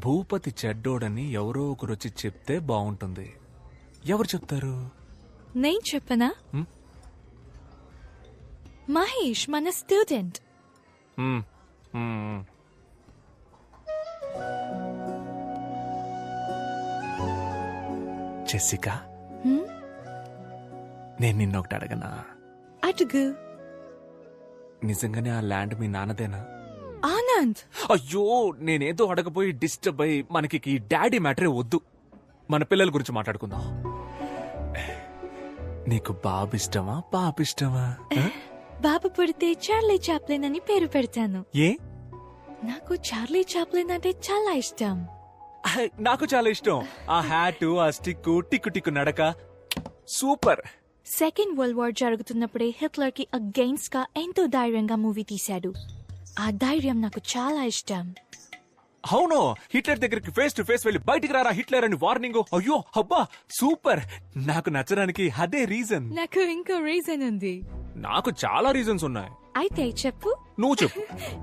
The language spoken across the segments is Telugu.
భూపతి చెడ్డోడని ఎవరో ఒకరు వచ్చి చెప్తే బాగుంటుంది. ఎవరు చెప్తారు? నేను చెప్పనా? మహేష్ మన స్టూడెంట్. జెసికా, నేను నిన్నొకటి అడగనా? అడుగు. నిజంగానే ఆ ల్యాండ్ మీ నాన్నదేనా? ఆనంద్, అయ్యో, నేనేదో అడగపోయి డిస్టర్బ్ అయ్యి మనకి ఈ డాడీ మ్యాటరే వద్దు. మన పిల్లల గురించి మాట్లాడుకుందాం. నీకు బాబు ఇష్టమా పాప ఇష్టమా? బాబు పుడితే చార్లీ చాప్లిన్ అని పేరు పెడతాను. ఏ? నాకు చార్లీ చాప్లిన్ అంటే చాలా ఇష్టం. నాకు చాలా ఇష్టం. ఆ హ్యాటు, ఆ స్టిక్, టిక్కు టిక్కు నడక సూపర్. సెకండ్ వరల్డ్ వార్ జరుగుతున్నప్పుడే హిట్లర్ కి అగెయిన్స్ట్ గా ఎంతో ధైర్యంగా మూవీ తీశాడు. ఆ ధైర్యం నాకు చాలా ఇష్టం. అవును, హిట్లర్ దగ్గరికి ఫేస్ టు ఫేస్ వెళ్ళి బయటికి రారా హిట్లర్ అని వార్నింగ్. అయ్యో అబ్బా సూపర్. నాకు నచ్చడానికి అదే రీజన్. నాకు ఇంకో రీజన్ ఉంది. నాకు చాలా రీజన్స్ ఉన్నాయి. అయితే చెప్పు. నువ్వు చెప్పు.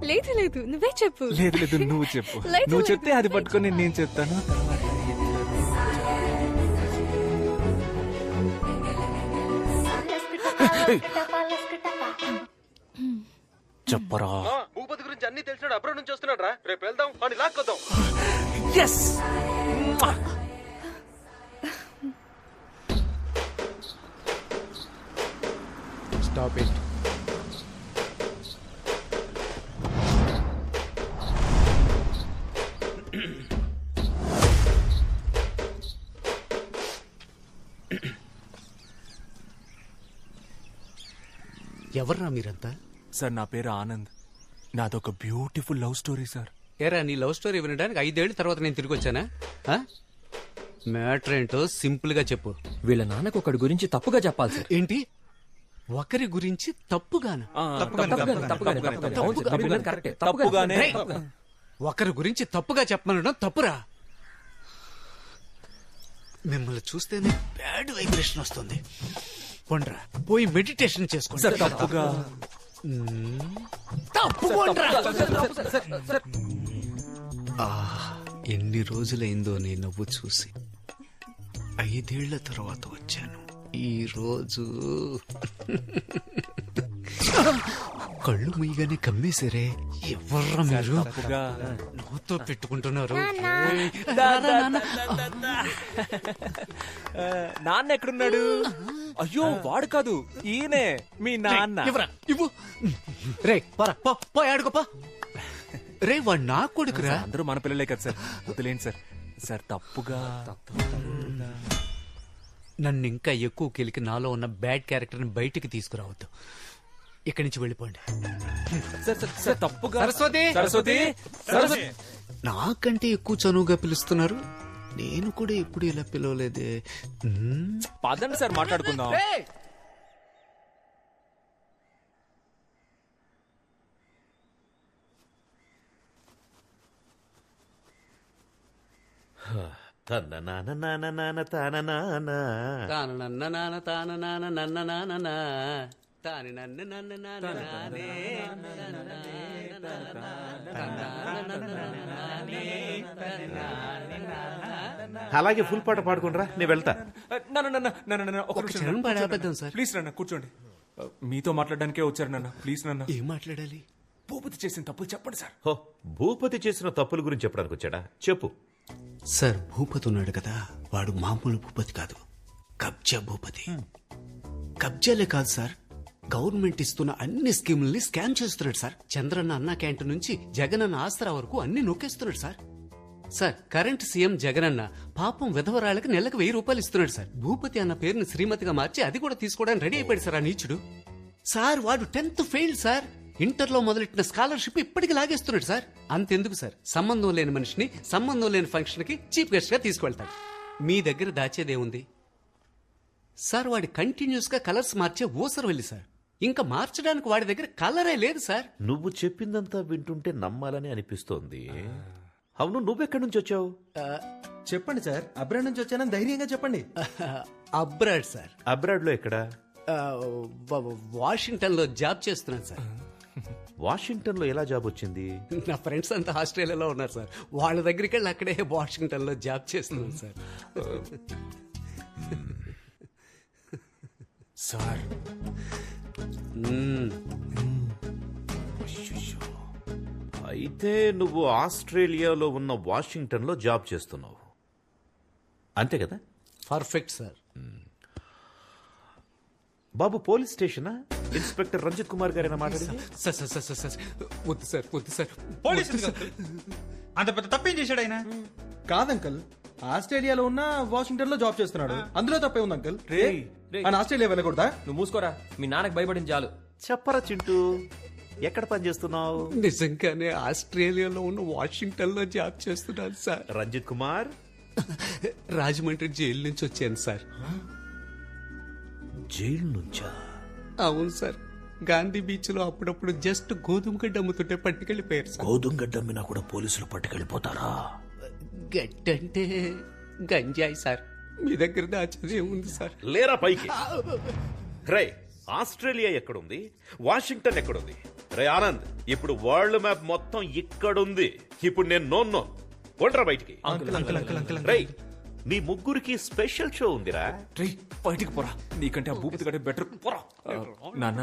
లేదు లేదు, నువ్వే చెప్పు. లేదు లేదు, నువ్వు చెప్పు. లేదు, నువ్వు లేదు, చెప్తే అది పట్టుకొని నేను చెప్తాను. చెప్పరా. భూపతి గురించి అన్ని తెలిసినాడు, అబ్రాడ్ నుంచి వస్తున్నాడు రా. రేపు వెళ్దాం, వాడిని లాక్కొద్దాం. ఎస్. Stop it. ఎవర్రా మీరంతా? సార్, నా పేరు ఆనంద్. నాదొక బ్యూటిఫుల్ లవ్ స్టోరీ సార్. ఏరా, నీ లవ్ స్టోరీ వినడానికి 5 ఏళ్ల తర్వాత నేను తిరిగి వచ్చానా? మ్యాటర్ ఏంటో సింపుల్ గా చెప్పు. వీళ్ళ నాన్నకు ఒకటి గురించి తప్పుగా చెప్పాలి సార్. ఏంటి? ఒకరి గురించి తప్పుగానా? తప్పుగానే. ఒకరి గురించి తప్పుగా చెప్పమనడం తప్పురా. మిమ్మల్ని చూస్తేనే బ్యాడ్ వైబ్రేషన్ వస్తుంది. పోండ్రా, పోయి మెడిటేషన్ చేసుకోండి. తప్పుగా. ఎన్ని రోజులైందో నీ నవ్వు చూసి. 5 ఏళ్ల తర్వాత వచ్చాను. ఈ రోజు కళ్ళు ముయ్యగానే కమ్మేశారే. ఎవర్రా మీరు? నవ్వుతో పెట్టుకుంటున్నారు. నాన్న ఎక్కడున్నాడు? అయ్యో, వాడు కాదు, ఈయనే మీ నాన్న. ఇవ్వు. రే పరా, పో ఆడుకోపా. రే, వాడు నా కొడుకురా. అందరూ మన పిల్లలే కదా సార్, వదిలేండి సార్. సార్ తప్పుగా. నన్ను ఇంకా ఎక్కువ కెలికి నాలో ఉన్న బ్యాడ్ క్యారెక్టర్ ని బయటికి తీసుకురావద్దు. ఇక్కడి నుంచి వెళ్ళిపోండి. తప్పుగా. సరస్వతి, సరస్వతి, సరస్వతి. నాకంటే ఎక్కువ చనువుగా పిలుస్తున్నారు. నేను కూడా ఎప్పుడు ఇలా పిలవలేదే. పదండి సార్, మాట్లాడుకుందాం. తన నాన్న నాన్న నాన్న తాన నాన్న తాను నన్న నాన్న తాన నాన్న నన్న నాన్న తాని నన్ను నన్ను నానే. అలాగే ఫుల్ పాట పాడుకుంటారా, నేను వెళ్తా. ఒక క్షణం పాడేద్దాం సార్. ప్లీజ్ నాన్న, కూర్చోండి. మీతో మాట్లాడడానికే వచ్చారు నాన్న. ప్లీజ్ నాన్న. ఏం మాట్లాడాలి? భూపతి చేసిన తప్పులు చెప్పండి సార్. హో, భూపతి చేసిన తప్పుల గురించి చెప్పడానికి వచ్చాడా? చెప్పు. సార్, భూపతి ఉన్నాడు కదా, వాడు మామూలు భూపతి కాదు, కబ్జా భూపతి. కబ్జాలే కాదు సార్, గవర్నమెంట్ ఇస్తున్న అన్ని స్కీముల్ని స్కామ్ చేస్తున్నాడు సార్. చంద్రన్న అన్న క్యాంటీన్ నుంచి జగనన్న ఆసరా వరకు అన్ని నొక్కేస్తున్నాడు sir. Sir, current CM Jagananna పాపం విధవరాళ్ళకి నెలకు 1000 రూపాయలు ఇస్తున్నాడు సార్. భూపతి అన్న పేరుని శ్రీమతిగా మార్చి అది కూడా తీసుకోవడానికి రెడీ అయిపోయాడు సార్ ఆ నీచుడు. సార్, వాడు 10th ఫెయిల్ సార్. ఇంటర్లో మొదలెట్టిన స్కాలర్షిప్ ఇప్పటికి లాగేస్తున్నాడు సార్. అంతెందుకు సార్, సంబంధం లేని మనిషిని సంబంధం లేని ఫంక్షన్ కి చీఫ్ గెస్ట్ గా తీసుకువెళ్తాడు. మీ దగ్గర దాచేదేముంది సార్? వాడి కంటిన్యూస్ గా కలర్స్ మార్చే ఊసరు వెళ్ళి సార్. ఇంకా మార్చడానికి వాడి దగ్గర కలరే లేదు సార్. నువ్వు చెప్పిందంతా వింటుంటే నమ్మాలని అనిపిస్తోంది. అవును, నువ్వెక్కడి నుంచి వచ్చావు? చెప్పండి సార్, అబ్రాడ్ నుంచి వచ్చానని ధైర్యంగా చెప్పండి. Abroad sir. అబ్రాడ్ లో ఎక్కడా? వాషింగ్టన్ లో జాబ్ చేస్తున్నాను సార్. వాషింగ్టన్ లో ఎలా జాబ్ వచ్చింది? నా ఫ్రెండ్స్ అంతా ఆస్ట్రేలియాలో ఉన్నారు సార్. వాళ్ళ దగ్గరికి వెళ్ళి అక్కడే వాషింగ్టన్ లో జాబ్ చేస్తున్నాను సార్. సార్ అయితే నువ్వు ఆస్ట్రేలియాలో ఉన్న వాషింగ్టన్ లో జాబ్ చేస్తున్నావు అంతే కదా? Perfect sir. బాబు పోలీస్ స్టేషనా? ఇన్స్పెక్టర్ రంజిత్ కుమార్ గారైనా మాట్లాడింది? Sir sir sir sir sir వద్దు సార్ వద్దు సార్. పోలీసు అంత పెద్ద తప్పేం చేశాడు ఆయన? కాదంకల్, ఆస్ట్రేలియాలో ఉన్న వాషింగ్టన్ లో జాబ్ చేస్తున్నాడు. అందులో తప్పే ఉంది అంకల్. రేయ్, ఆయన ఆస్ట్రేలియా వెళ్ళకూడదా? నువ్వు మూసుకోరా, మీ నాన్నకు భయపడింది చాలు. చెప్పరా చింటూ, ఎక్కడ పని చేస్తున్నావు? నిజంగానే ఆస్ట్రేలియాలో ఉన్న వాషింగ్టన్ లో జాబ్ చేస్తున్నాను సార్. రంజిత్ కుమార్ రాజమండ్రి జైలు నుంచి వచ్చాను సార్. జైలు నుంచా? అవును సార్. గాంధీ బీచ్ లో అప్పుడప్పుడు జస్ట్ గోధుమ గడ్డ అమ్ముతుంటే పట్టుకెళ్ళిపోయారు సార్. గోధుమ గడ్డ అమ్మినా కూడా పోలీసులు పట్టుకెళ్ళిపోతారా? గడ్డంటే గంజాయి సార్. మీ దగ్గర దాచేది ఉంది సార్. లేరా పైకి. రే, ఆస్ట్రేలియా ఎక్కడుంది, వాషింగ్టన్ ఎక్కడుంది? రే ఆనంద్, ఇప్పుడు వరల్డ్ మ్యాప్ మొత్తం ఇక్కడుంది. ఇప్పుడు నేను నోన్ కొండ్రా బయటికి. రే, మీ ముగ్గురికి స్పెషల్ షో ఉందిరా. రేయ్, బయటికి పోరా, నీకంటే ఆ భూపతి కంటే బెటర్ పోరా. నాన్న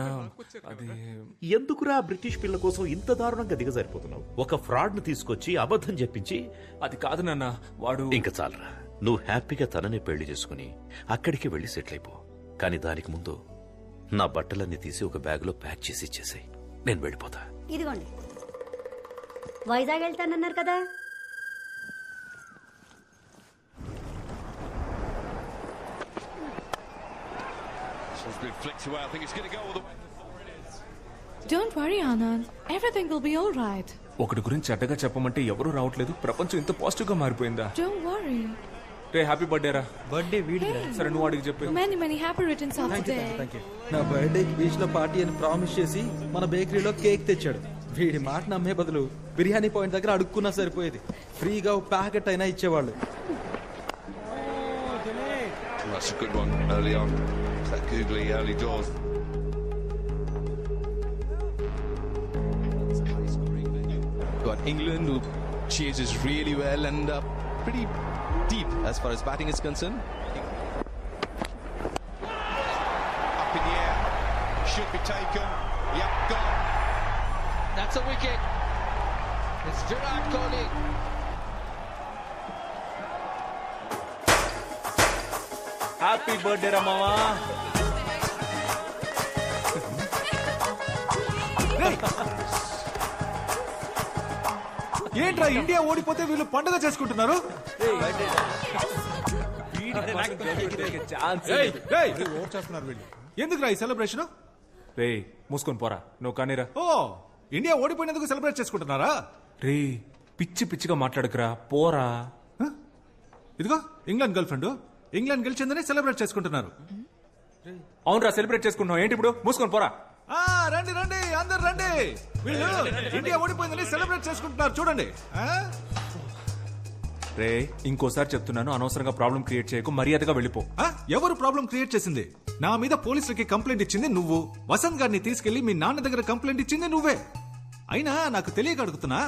అది ఎందుకురా బ్రిటిష్ పిల్ల కోసం ఇంత దారుణంగా దిగజారిపోతున్నావు? ఒక ఫ్రాడ్ ను తీసుకొచ్చి అబద్ధం చెప్పించి. అది కాదు నాన్న, వాడు ఇంకా చాలరా, నువ్వు హ్యాపీగా తననే పెళ్లి చేసుకుని అక్కడికి వెళ్లి సెటిల్ అయిపో. కానీ దానికి ముందు నా బట్టలన్నీ తీసి ఒక బ్యాగ్ లో ప్యాక్ చేసి ఇచ్చేసాయి. నేను వెళ్ళిపోతా. ఇదిగోండి, వైజాగ్ వెళ్తానన్నారు కదా. Don't worry, Anand. Everything will be all right. ఒకటి గురించి చెడ్డగా చెప్పమంటే ఎవరూ రావట్లేదు. ప్రపంచం ఇంత పాజిటివ్ గా మారిపోయిందా? Don't worry. Ray, happy birthday రా. బర్త్డే వీడి. సరే, నువ్వు అడిగి చెప్పు. Many happy returns of the day. నా బర్త్డేకి బీచ్ లో పార్టీ అని ప్రామిస్ చేసి మన బేకరీలో కేక్ తెచ్చాడు. వీడి మాట నమ్మే బదులు బిర్యానీ పాయింట్ దగ్గర అడుక్కున్నా సరిపోయేది. ఫ్రీగా ప్యాకెట్ అయినా ఇచ్చేవాళ్ళు. That's a good one early on. That googly early doors. Got England, who chases really well and pretty deep as far as batting is concerned. Up in the air. Should be taken. Yep, gone. That's a wicket. It's Virat Kohli. Happy birthday రా మావా. ఏంట్రా, ఇండియా ఓడిపోతే వీళ్ళు పండుగ చేసుకుంటున్నారు? ఎందుకురా ఈ సెలబ్రేషన్? రే, మూసుకొని పోరా, నువ్వు కానీరా. ఓ, ఇండియా ఓడిపోయినందుకు సెలబ్రేట్ చేసుకుంటున్నారా? రే, పిచ్చి పిచ్చిగా మాట్లాడకురా, పోరా. ఇదిగో ఇంగ్లాండ్ గర్ల్ ఫ్రెండ్, ఇంగ్లాండ్ గెలిచిందని సెలబ్రేట్ చేసుకుంటున్నారు. అవునరా, సెలబ్రేట్ చేసుకుంటున్నావు ఏంటి ఇప్పుడు? మూసుకొని పోరా. రండి రండి, అందరు రండి. వీళ్ళు ఇండియా ఓడిపోయిందని సెలబ్రేట్ చేసుకుంటున్నారు చూడండి. రే, ఇంకోసారి చెప్తున్నాను, అనవసరంగా ప్రాబ్లం క్రియేట్ చేయకు, మర్యాదగా వెళ్ళిపో. ఎవరు ప్రాబ్లం క్రియేట్ చేసింది? నా మీద పోలీసులకి కంప్లైంట్ ఇచ్చింది నువ్వు. వసంత్ గారిని తీసుకెళ్లి మీ నాన్న దగ్గర కంప్లైంట్ ఇచ్చింది నువ్వే. అయినా నాకు తెలియక అడుగుతున్నా,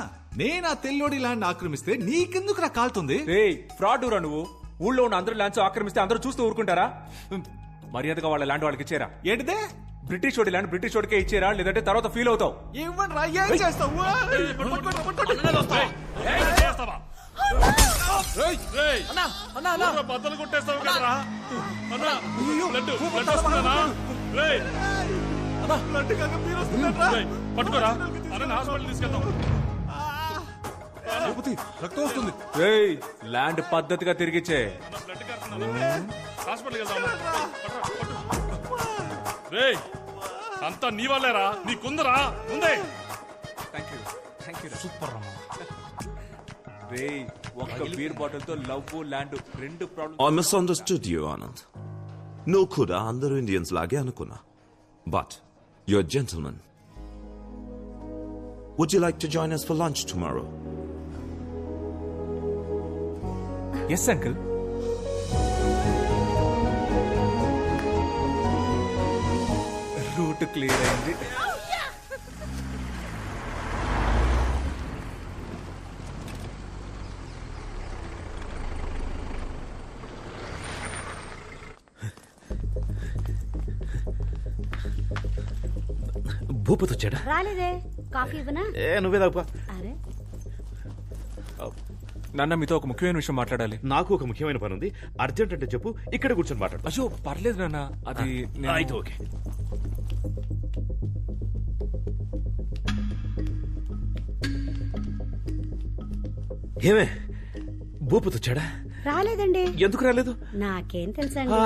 నేనా తెల్లోడి ల్యాండ్ ఆక్రమిస్తే నీకెందుకు నా కాలుతుంది? రే, ఫ్రాడ్ రా నువ్వు. ఊళ్ళో ఉన్న అందరూ ల్యాండ్స్ ఆక్రమిస్తే అందరూ చూస్తూ ఊరుకుంటారా? మర్యాదగా వాళ్ళ ల్యాండ్ వాళ్ళకి ఇచ్చేరా. ఏంటిదే? బ్రిటిష్ వాడి ల్యాండ్ బ్రిటిష్ వాడికే ఇచ్చేరా, లేదంటే తర్వాత ఫీల్ అవుతావు. ఇవ్వండి, ఏం చేస్తావు? బద్దలు కొట్టేస్తావు కదరా. పట్టుకోరా, హాస్పిటల్ తీసుకెళ్తాం. రక్తం వస్తుంది. రేయ్, ల్యాండ్ పద్ధతిగా తిరిగిచ్చే. హాస్పిటల్ రే, అంతా నీ వాళ్ళేరా, నీ కుందరా ముందే. సూపర్ రా. రేయ్, ఒక్క బీర్ బాటిల్ తో లవ్ ల్యాండ్ రెండు problem. I misunderstood you, Anand. No kuda andaru Indians lage anukunna. But you're a gentleman. Would you like to join us for lunch tomorrow? Yes uncle. Route clear అయింది. భూపతి వచ్చాడా? రాలేదే. కాఫీ ఇవ్వనా? నువ్వే తాగుపా. అరే నాన్న మీతో ఒక ముఖ్యమైన విషయం మాట్లాడాలి. నాకు ఒక ముఖ్యమైన పని ఉంది, అర్జెంట్ అంటే చెప్పు, ఇక్కడ కూర్చొని మాట్లాడు. అయ్యో పర్లేదు నాన్న, అది అయితే ఓకే. ఏమే భూపతి వచ్చాడా? రాలేదండి. ఎందుకు రాలేదు? నాకేం తెలుసండి.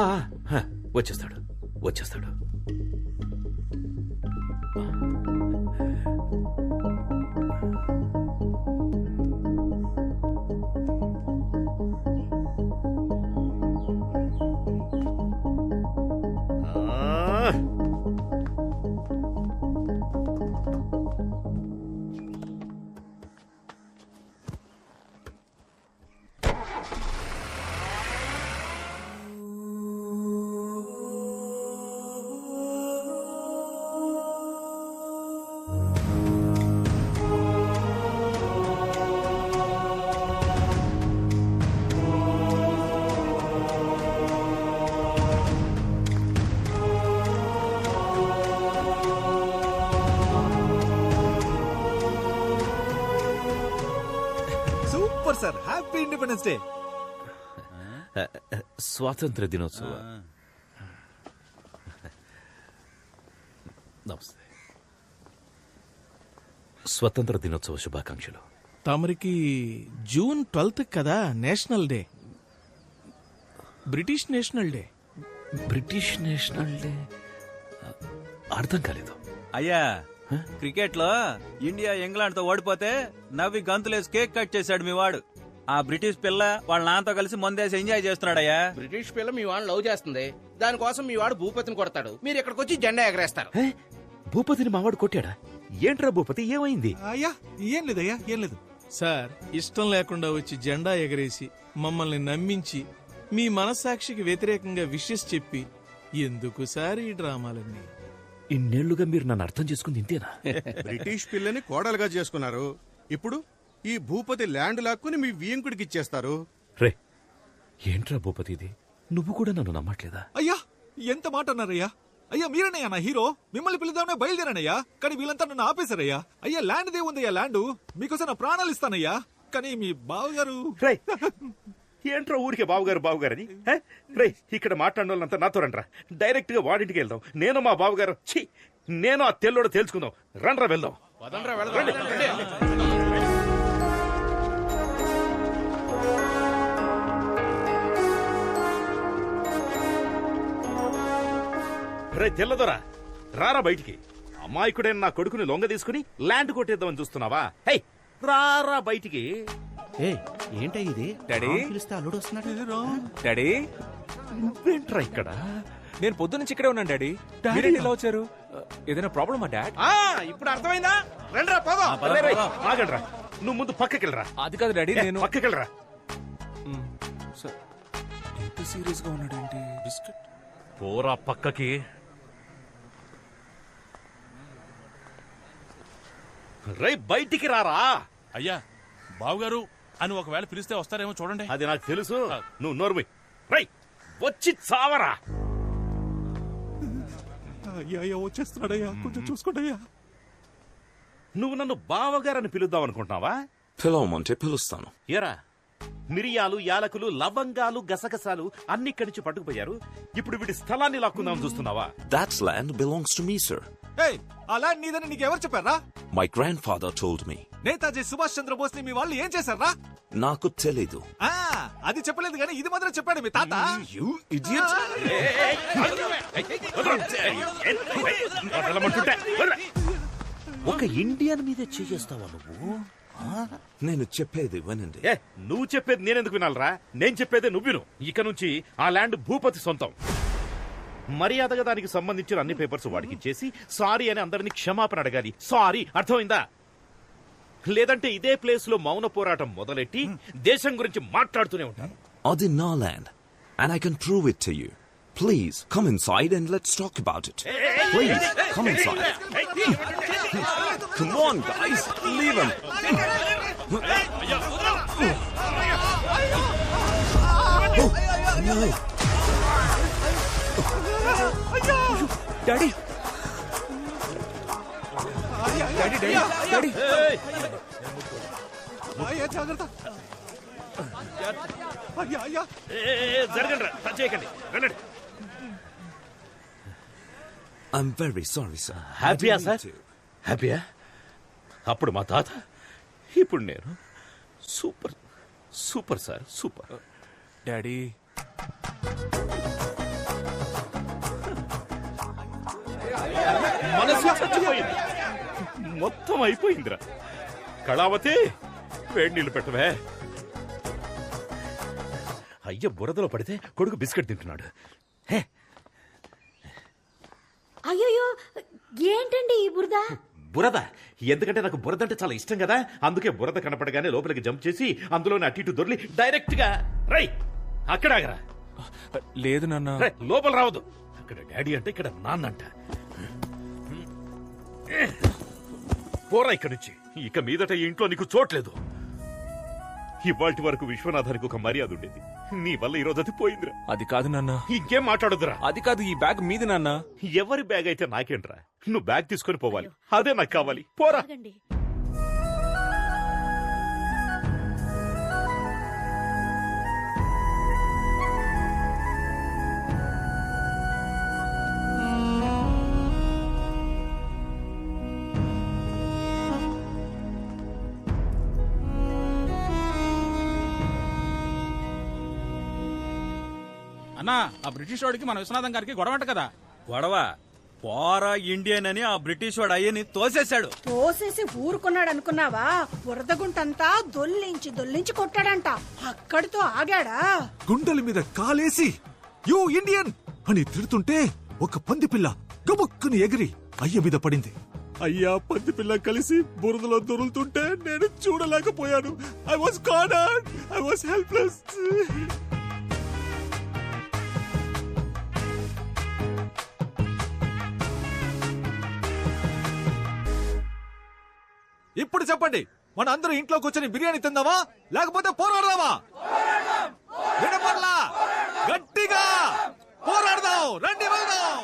వచ్చేస్తాడు వచ్చేస్తాడు. Super sir, happy independence day. స్వాతంత్ర దినోత్సవ నమస్తే. స్వతంత్ర దినోత్సవ శుభాకాంక్షలు. తమరికి జూన్ 12 కదా national day, British national day. British national day అర్థం కాలేదు. అయ్యా, క్రికెట్ లో ఇండియా ఇంగ్లాండ్ తో ఓడిపోతే నవ్వి గంతులేసి కేక్ కట్ చేశాడు మీ వాడు. ఆ బ్రిటిష్ పిల్ల వాళ్ళ నాన్నతో కలిసి మందేసి ఎంజాయ్ చేస్తున్నాడయ్యా. బ్రిటిష్ పిల్ల మీ వాడు లవ్ చేస్తుంది, దానికోసం మీ వాడు భూపతిని కొడతాడు, మీరు ఇక్కడికి వచ్చి జెండా ఎగరేస్తారు. భూపతిని మావాడు కొట్టాడా? ఏంట్రా భూపతి, ఏమైంది? అయ్యా ఏం లేదయ్యా, ఏం లేదు సార్. ఇష్టం లేకుండా వచ్చి జెండా ఎగరేసి మమ్మల్ని నమ్మించి మీ మనస్సాక్షికి వ్యతిరేకంగా విషెస్ చెప్పి ఎందుకు సార్ ఈ డ్రామాలన్నీ? ఇన్నేళ్లుగా మీరు నన్ను అర్థం చేసుకుంది ఇంతేనా? బ్రిటిష్ పిల్లని కోడలుగా చేసుకున్నారు, ఇప్పుడు ఈ భూపతి ల్యాండ్ లాక్కుని మీ వియంకుడికి ఇచ్చేస్తారు. రే ఏంట్రా భూపతి ఇది, నువ్వు కూడా నన్ను నమ్మట్లేదా? అయ్యా ఎంత మాట అన్నారయ్యా. అయ్యా మీరనయ్యా నా హీరో, మిమ్మల్ని పిలుద్దామనే బయలుదేరానయ్యా, కానీ వీళ్ళంతా నన్ను ఆపేశారయ్యా. అయ్యా ల్యాండ్ దే ఉందయ్యా, ల్యాండ్ మీకోసం నా ప్రాణాలు ఇస్తానయ్యా, కానీ మీ బావగారు. ఏంట్రా ఊరికే బావుగారు బావుగారని? రే ఇక్కడ మాట్లాడిన వాళ్ళంతా నాతో రండ్రా, డైరెక్ట్ గా వాడింటికి వెళ్దాం. నేను మా బావుగారు నేను ఆ తెల్లోడు తేల్చుకుందాం. రండ్రా వెళ్దాం. రే తెల్లదొరా, రారా బయటికి. అమాయకుడైన నా కొడుకుని లొంగ తీసుకుని ల్యాండ్ కొట్టేద్దామని చూస్తున్నావా? హే రారా బయటికి. ఏంటా ఇది? డాడీ పిలిస్తే అల్లుడు వస్తున్నాడు. డాడీ నువ్వేంట్రా ఇక్కడ? నేను పొద్దు నుంచి ఇక్కడే ఉన్నాను డాడీ. మీరేంటి ఇలా వచ్చారు? ఏదైనా ప్రాబ్లమా డాడ్? ఇప్పుడు అర్థమైందా? రండిరా పోదాం. ఆగండ్రా, నువ్వు ముందు పక్కకెళ్ళరా. అది కాదు డాడీ, నేను పక్కకెళ్ళరా. ఎంత సీరియస్ గా ఉన్నాడేంటి? పోరా పక్కకి. రై బయటికి రారా. అయ్యా బావుగారు అని ఒకవేళ పిలిస్తే వస్తారేమో చూడండి. అది నాకు తెలుసు, నువ్వు నోర్మి. రై వచ్చి చావరా. అయ్యా వచ్చేస్తున్నాడయ్యా, కొంచెం చూసుకోండియ్యా. నువ్వు నన్ను బావగారని పిలుద్దాం అనుకుంటున్నావా? పిలవమంటే పిలుస్తాను. ఏరా, మిరియాలు, యాలకులు, లవంగాలు, గసగసాలు అన్ని ఇక్కడి నుంచి పట్టుకుపోయారు. ఇప్పుడు వీడి స్థలాన్ని లాక్కుందామని చూస్తున్నావా? That land belongs to me, sir. ఆ ల్యాండ్ నీదని నీకెవరు చెప్పారా? My grandfather told me. Netaji Subhash Chandrabose ని మీ వాళ్ళు ఏం చేశారా? నాకు తెలీదు. అది చెప్పలేదు కానీ ఇది మాత్రం చెప్పాడు మీ తాత. You idiot! ఒక ఇండియన్ మీదే చేస్తావా నువ్వు? నేను చెప్పేది వినండి. నువ్వు చెప్పేది నేనెందుకు వినాలరా? నేను చెప్పేదే నువ్వు విను. ఇక నుంచి ఆ ల్యాండ్ భూపతి సొంతం. మర్యాదగా దానికి సంబంధించిన అన్ని పేపర్స్ వాడికి ఇచ్చేసి సారీ అని అందరినీ క్షమాపణ అడగాలి. సారీ, అర్థమైందా? లేదంటే ఇదే ప్లేస్ లో మౌన పోరాటం మొదలెట్టి దేశం గురించి మాట్లాడుతూనే ఉంటాను. అది నా land and I can prove it to you. Please come inside and let's talk about it. Please come inside. Come on guys, leave him. No. Daddy అయ్యా జాగ్రత్త. అయ్యా అయ్యా జరగండి, టచ్ చేయకండి, వెళ్ళండి. I'm very sorry, sir. హ్యాపీయా సార్? హ్యాపీయా? అప్పుడు మా తాత, ఇప్పుడు నేను. Super super sir, super. Daddy మనసు చచ్చిపోయింది, మొత్తం అయిపోయిందిరా. కళావతి, వేడి నీళ్లు పెట్టవే. అయ్య బురదలో పడితే కొడుకు బిస్కెట్ తింటున్నాడు. అయ్యో ఏంటండి ఈ బురద? బురద ఎందుకంటే నాకు బురద అంటే చాలా ఇష్టం కదా, అందుకే బురద కనపడగానే లోపలికి జంప్ చేసి అందులోనే అటు ఇటు దొర్లి డైరెక్ట్ గా రై అక్కడ ఆగరా. లేదు నాన్న. లోపల రావద్దు. అక్కడ డాడీ అంటే ఇక్కడ నాన్న అంట. పోరా ఇక్కడి నుంచి. ఇక మీదట ఈ ఇంట్లో నీకు చోట్లేదు. ఇవాల్టి వరకు విశ్వనాథానికి ఒక మర్యాద ఉండేది, నీ వల్ల ఈ రోజు అది పోయిందిరా. అది కాదు నాన్న. ఇంకేం మాట్లాడదురా. అది కాదు, ఈ బ్యాగ్ మీది నాన్న. ఎవరి బ్యాగ్ అయితే నాకేంట్రా, నువ్వు బ్యాగ్ తీసుకొని పోవాలి, అదే నాకు కావాలి. పోరా. అన్నా, ఆ బ్రిటిష్ వాడికి మన విశ్వనాథం గారికి గొడవంట కదా. గొడవ పోరా ఇండియన్ అని ఆ బ్రిటిష్ వాడు అయ్యని తోసేశాడు. తోసేసి ఊరుకున్నాడు అనుకున్నావా? బురదగుంటంతా దొల్లించి కొట్టాడంట. అక్కడితో ఆగాడా? గుండెల మీద కాలేసి యూ ఇండియన్ అని తిడుతుంటే ఒక పంది పిల్ల గబుక్కుని ఎగిరి అయ్య మీద పడింది. అయ్యా పంది పిల్ల కలిసి బురదలో దొరులుతుంటే నేను చూడలేకపోయాను. I was cornered, I was helpless. ఇప్పుడు చెప్పండి, మన అందరూ ఇంట్లో కూర్చొని బిర్యానీ తిందామా లేకపోతే పోరాడదామా? వినపడలా? గట్టిగా పోరాడదాం, రండి వెళ్దాం.